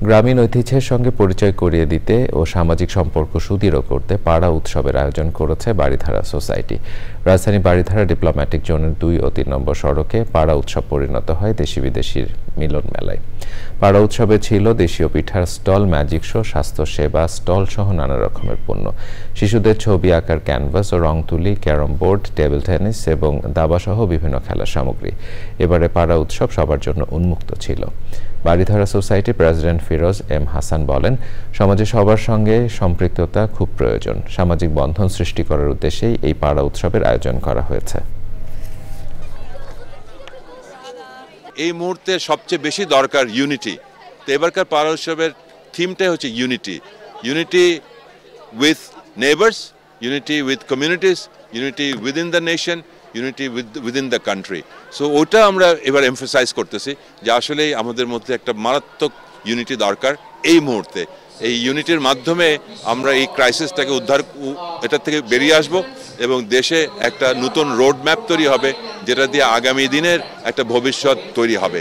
গ্রামীণ ঐতিহ্যের সঙ্গে পরিচয় করিয়ে দিতে ও সামাজিক সম্পর্ক সুদৃঢ় করতে পাড়া উৎসবের আয়োজন করেছে বারিধারা সোসাইটি। রাজধানী বারিধারা ডিপ্লোম্যাটিক জোনের 2 ও 3 নম্বর সড়কে পাড়া উৎসব পরিণত হয় দেশি বিদেশির মিলন মেলায়। পাড়া উৎসবে ছিল দেশীয় পিঠার স্টল, ম্যাজিক শো, স্বাস্থ্যসেবা স্টল সহ নানা রকমের পণ্য। শিশুদের ছবি আঁকার ক্যানভাস ও রং তুলি, ক্যারম বোর্ড, টেবিল টেনিস এবং দাবা সহ বিভিন্ন খেলার সামগ্রী। এবারে পাড়া উৎসব সবার জন্য উন্মুক্ত ছিল। বারিধারা সোসাইটির প্রেসিডেন্ট ফিরোজ এম হাসান বলেন, সমাজে সবার সঙ্গে সম্পৃক্ততা খুব প্রয়োজন। সামাজিক বন্ধন সৃষ্টি করার উদ্দেশ্যেই এই পাড়া উৎসবের আয়োজন করা হয়েছে। এই মুহূর্তে সবচেয়ে বেশি দরকার ইউনিটি। তো এবারকার পাড়া উৎসবের থিমটাই হচ্ছে unity. Unity with neighbours, unity with communities, unity within the nation, unity within the country. So ওটা আমরা এবার এমফাসাইজ করতেছি যে আসলেই আমাদের মধ্যে একটা মারাত্মক ইউনিটি দরকার এই মুহূর্তে। এই ইউনিটির মাধ্যমে আমরা এই ক্রাইসিসটাকে এটা থেকে বেরিয়ে আসব এবং দেশে একটা নতুন রোড ম্যাপ তৈরি হবে, যেটা দিয়ে আগামী দিনের একটা ভবিষ্যৎ তৈরি হবে।